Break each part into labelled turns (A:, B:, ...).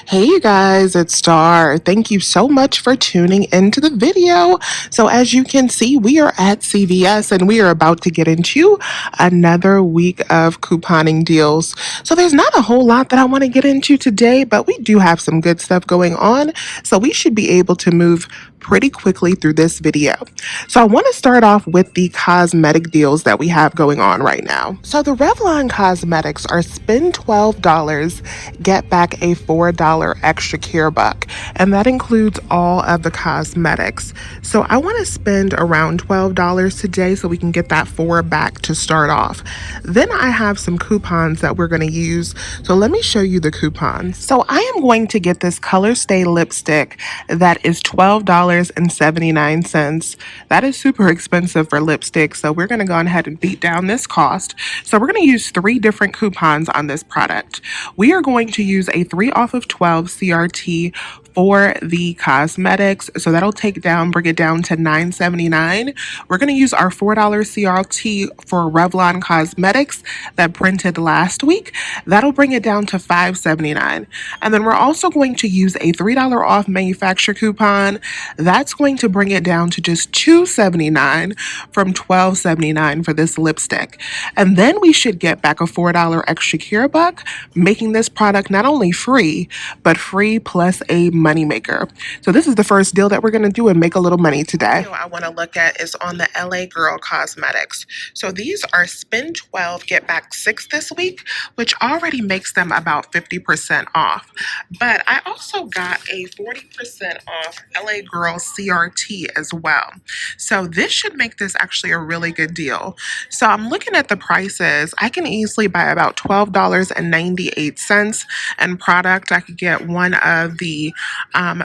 A: Hey you guys, it's Star. Thank you so much for tuning into the video. So as you can see, we are at CVS and we are about to get into another week of couponing deals. So there's not a whole lot that I want to get into today, but we do have some good stuff going on. So we should be able to move pretty quickly through this video. So I want to start off with the cosmetic deals that we have going on right now. So the Revlon cosmetics are spend $12, get back a $4 extra care buck, and that includes all of the cosmetics. So I want to spend around $12 today so we can get that 4 back to start off. Then I have some coupons that we're going to use. So let me show you the coupons. So I am going to get this Color Stay lipstick that is $12.79. That is super expensive for lipstick, so we're going to go ahead and beat down this cost. So we're going to use 3 different coupons on this product. We are going to use a 3 off of 12 CRT for the cosmetics. So that'll bring it down to $9.79. We're going to use our $4 CRT for Revlon Cosmetics that printed last week. That'll bring it down to $5.79. And then we're also going to use a $3 off manufacturer coupon. That's going to bring it down to just $2.79 from $12.79 for this lipstick. And then we should get back a $4 extra care buck, making this product not only free, but free plus a moneymaker. So this is the first deal that we're going to do and make a little money today. The deal I want to look at is on the LA Girl Cosmetics. So these are spend 12, get back 6 this week, which already makes them about 50% off. But I also got a 40% off LA Girl CRT as well. So this should make this actually a really good deal. So I'm looking at the prices. I can easily buy about $12.98 in product. I could get one of the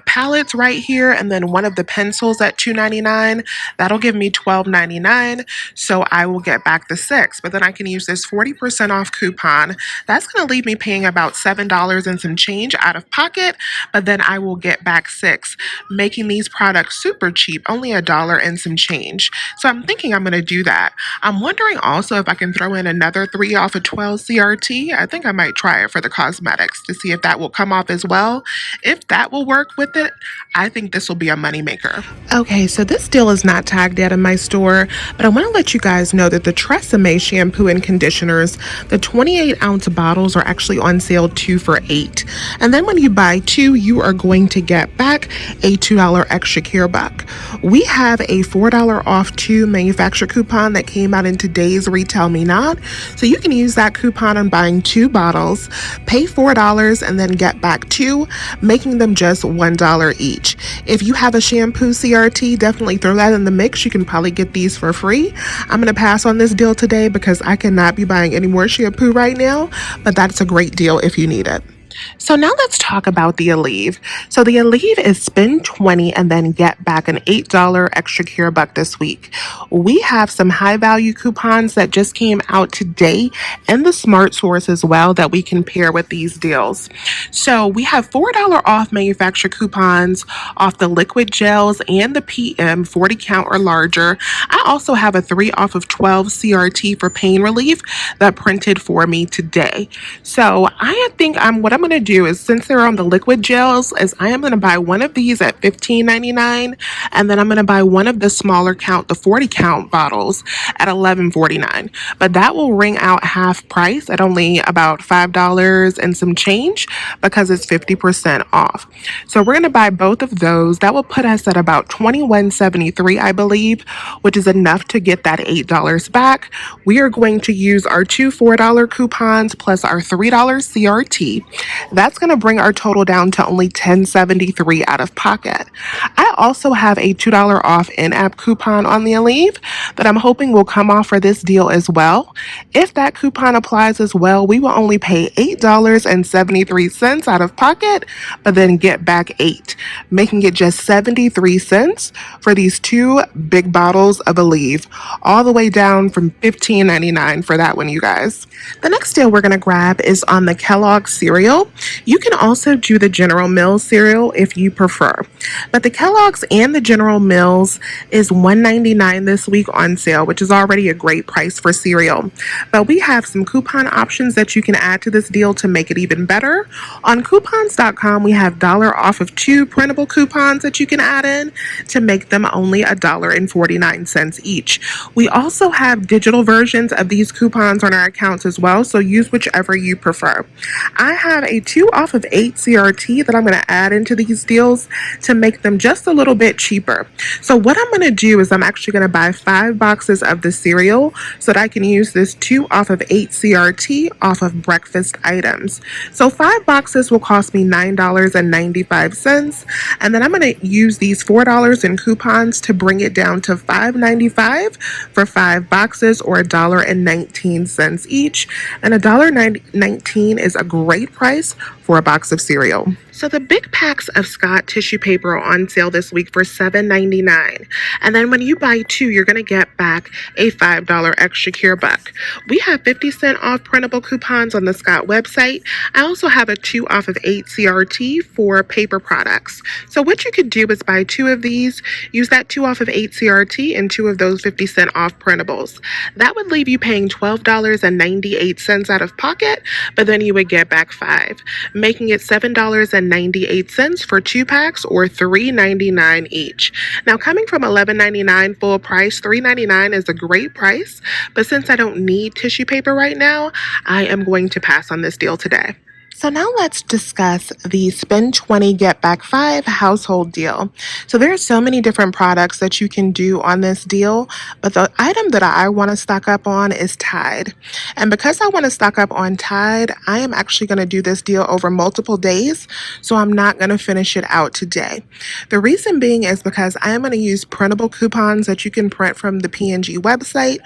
A: palettes right here and then one of the pencils at $2.99. That'll give me $12.99. So I will get back the 6, but then I can use this 40% off coupon. That's going to leave me paying about $7 and some change out of pocket, but then I will get back 6, making these products super cheap, only $1 and some change. So I'm thinking I'm going to do that. I'm wondering also if I can throw in another 3 off of 12 CRT. I think I might try it for the cosmetics to see if that will come off as well. If that will work with it, I think this will be a moneymaker. Okay, so this deal is not tagged yet in my store, but I want to let you guys know that the Tresemme shampoo and conditioners, the 28-ounce bottles are actually on sale 2 for $8. And then when you buy 2, you are going to get back a $2 extra care buck. We have a $4 off 2 manufacturer coupon that came out in today's Retail Me Not. So you can use that coupon on buying 2 bottles, pay $4 and then get back 2, making them just $1 each. If you have a shampoo CRT, definitely throw that in the mix. You can probably get these for free. I'm going to pass on this deal today because I cannot be buying any more shampoo right now, but that's a great deal if you need it. So now let's talk about the Aleve. So the Aleve is spend 20 and then get back an $8 extra care buck this week. We have some high value coupons that just came out today and the Smart Source as well that we can pair with these deals. So we have $4 off manufacturer coupons off the liquid gels and the PM 40 count or larger. I also have a 3 off of 12 CRT for pain relief that printed for me today. So I think what I'm going to do is, since they're on the liquid gels, is I am going to buy one of these at $15.99, and then I'm going to buy one of the smaller count, the 40 count bottles at $11.49. But that will ring out half price at only about $5 and some change because it's 50% off. So we're going to buy both of those. That will put us at about $21.73, I believe, which is enough to get that $8 back. We are going to use our 2 $4 coupons plus our $3 CRT. That's going to bring our total down to only $10.73 out of pocket. I also have a $2 off in-app coupon on the Aleve that I'm hoping will come off for this deal as well. If that coupon applies as well, we will only pay $8.73 out of pocket, but then get back 8, making it just 73 cents for these 2 big bottles of Aleve, all the way down from $15.99 for that one, you guys. The next deal we're going to grab is on the Kellogg cereal. cereal. You can also do the General Mills cereal if you prefer. But the Kellogg's and the General Mills is $1.99 this week on sale, which is already a great price for cereal. But we have some coupon options that you can add to this deal to make it even better. On coupons.com, we have dollar off of 2 printable coupons that you can add in to make them only $1.49 each. We also have digital versions of these coupons on our accounts as well, so use whichever you prefer. I have a 2 off of 8 CRT that I'm going to add into these deals to make them just a little bit cheaper. So what I'm going to do is I'm actually going to buy 5 boxes of the cereal so that I can use this 2 off of 8 CRT off of breakfast items. So 5 boxes will cost me $9.95, and then I'm going to use these $4 in coupons to bring it down to $5.95 for 5 boxes, or $1.19 each. And $1.19 is a great price for a box of cereal. So the big packs of Scott tissue paper are on sale this week for $7.99. And then when you buy 2, you're going to get back a $5 extra cure buck. We have 50-cent off printable coupons on the Scott website. I also have a 2 off of 8 CRT for paper products. So what you could do is buy 2 of these, use that 2 off of 8 CRT and 2 of those 50-cent off printables. That would leave you paying $12.98 out of pocket, but then you would get back 5, making it $7.98 for 2 packs, or $3.99 each. Now, coming from $11.99 full price, $3.99 is a great price, but since I don't need tissue paper right now, I am going to pass on this deal today. So now let's discuss the spend 20, get back 5 household deal. So there are so many different products that you can do on this deal, but the item that I want to stock up on is Tide. And because I want to stock up on Tide, I am actually going to do this deal over multiple days, so I'm not going to finish it out today. The reason being is because I am going to use printable coupons that you can print from the P&G website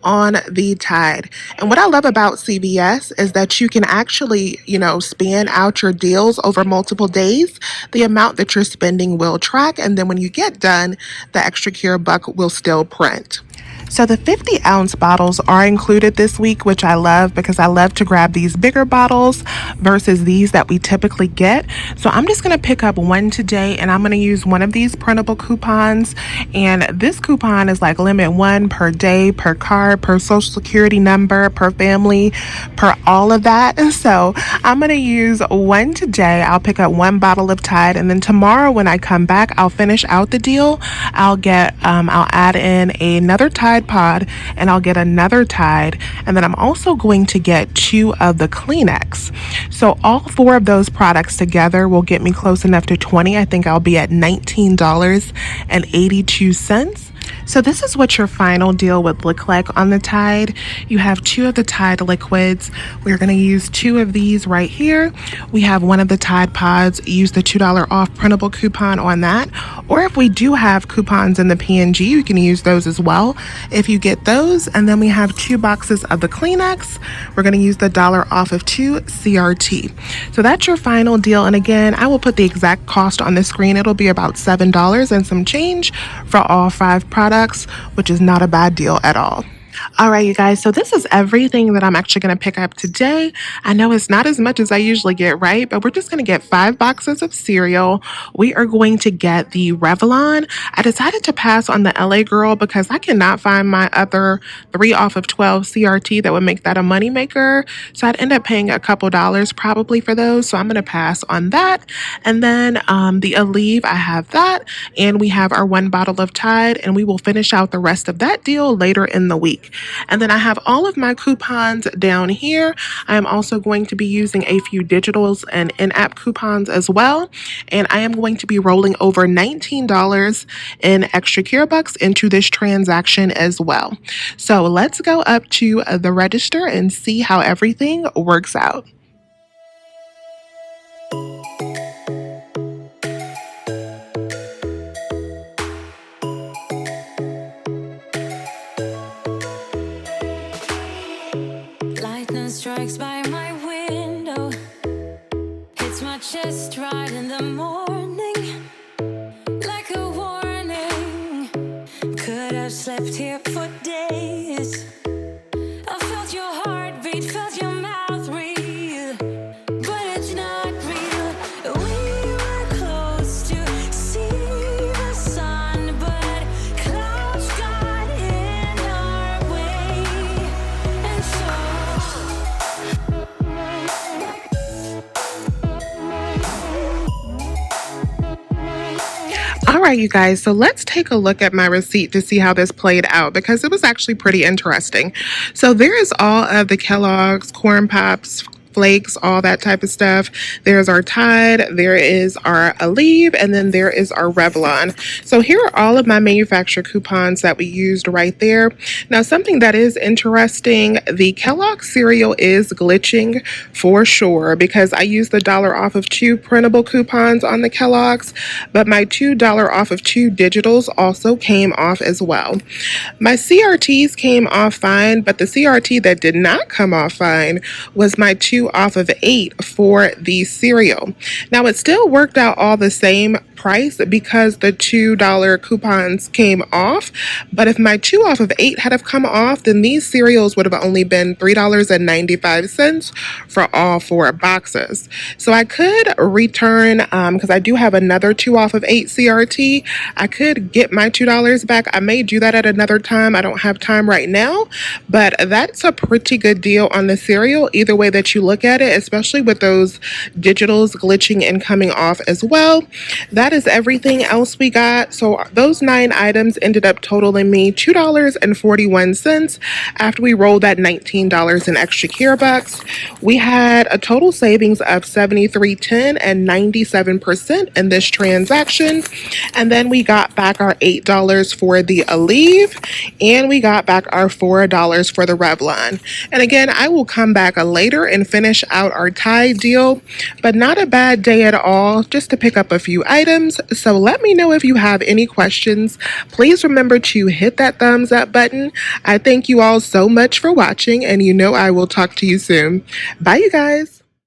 A: on the Tide. And what I love about CVS is that you can actually, span out your deals over multiple days. The amount that you're spending will track, and then when you get done, the extra cure buck will still print. So the 50-ounce bottles are included this week, which I love because I love to grab these bigger bottles versus these that we typically get. So I'm just going to pick up one today, and I'm going to use one of these printable coupons. And this coupon is like limit 1 per day, per card, per social security number, per family, per all of that. And so I'm going to use one today. I'll pick up 1 bottle of Tide, and then tomorrow when I come back, I'll finish out the deal. I'll add in another Tide pod, and I'll get another Tide, and then I'm also going to get 2 of the Kleenex. So all 4 of those products together will get me close enough to 20. I think I'll be at $19.82. So this is what your final deal would look like on the Tide. You have 2 of the Tide liquids. We're going to use 2 of these right here. We have 1 of the Tide pods. Use the $2 off printable coupon on that. Or if we do have coupons in the P&G, you can use those as well if you get those. And then we have 2 boxes of the Kleenex. We're going to use the $1 off of 2 CRT. So that's your final deal. And again, I will put the exact cost on the screen. It'll be about $7 and some change for all 5 products, which is not a bad deal at all. All right, you guys, so this is everything that I'm actually going to pick up today. I know it's not as much as I usually get, right? But we're just going to get 5 boxes of cereal. We are going to get the Revlon. I decided to pass on the LA Girl because I cannot find my other 3 off of 12 CRT that would make that a moneymaker. So I'd end up paying a couple dollars probably for those. So I'm going to pass on that. And then the Aleve, I have that. And we have our 1 bottle of Tide, and we will finish out the rest of that deal later in the week. And then I have all of my coupons down here. I am also going to be using a few digitals and in-app coupons as well. And I am going to be rolling over $19 in extra cure bucks into this transaction as well. So let's go up to the register and see how everything works out.
B: Strikes by my window, hits my chest right in the morning, like a warning. Could have slept here for days. I felt your heartbeat, felt your mouth breathe, but it's not
A: All right, you guys, so let's take a look at my receipt to see how this played out because it was actually pretty interesting. So there is all of the Kellogg's, Corn Pops, flakes, all that type of stuff. There's our Tide, there is our Aleve, and then there is our Revlon. So here are all of my manufacturer coupons that we used right there. Now, something that is interesting, the Kellogg cereal is glitching for sure because I used the dollar off of two printable coupons on the Kellogg's, but my $2 off of two digitals also came off as well. My CRTs came off fine, but the CRT that did not come off fine was my 2 off of 8 for the cereal. Now, it still worked out all the same price because the $2 coupons came off, but if my 2 off of 8 had have come off, then these cereals would have only been $3.95 for all four boxes. So I could return, because I do have another 2 off of 8 CRT, I could get my $2 back. I may do that at another time. I don't have time right now, but that's a pretty good deal on the cereal, either way that you look at it, especially with those digitals glitching and coming off as well. That is everything else we got. So those 9 items ended up totaling me $2.41 after we rolled that $19 in extra care bucks. We had a total savings of 73.10 and 97% in this transaction. And then we got back our $8 for the Aleve, and we got back our $4 for the Revlon. And again, I will come back later and finish out our Tide deal, but not a bad day at all, just to pick up a few items. So let me know if you have any questions. Please remember to hit that thumbs up button. I thank you all so much for watching, and you know I will talk to you soon. Bye, you guys.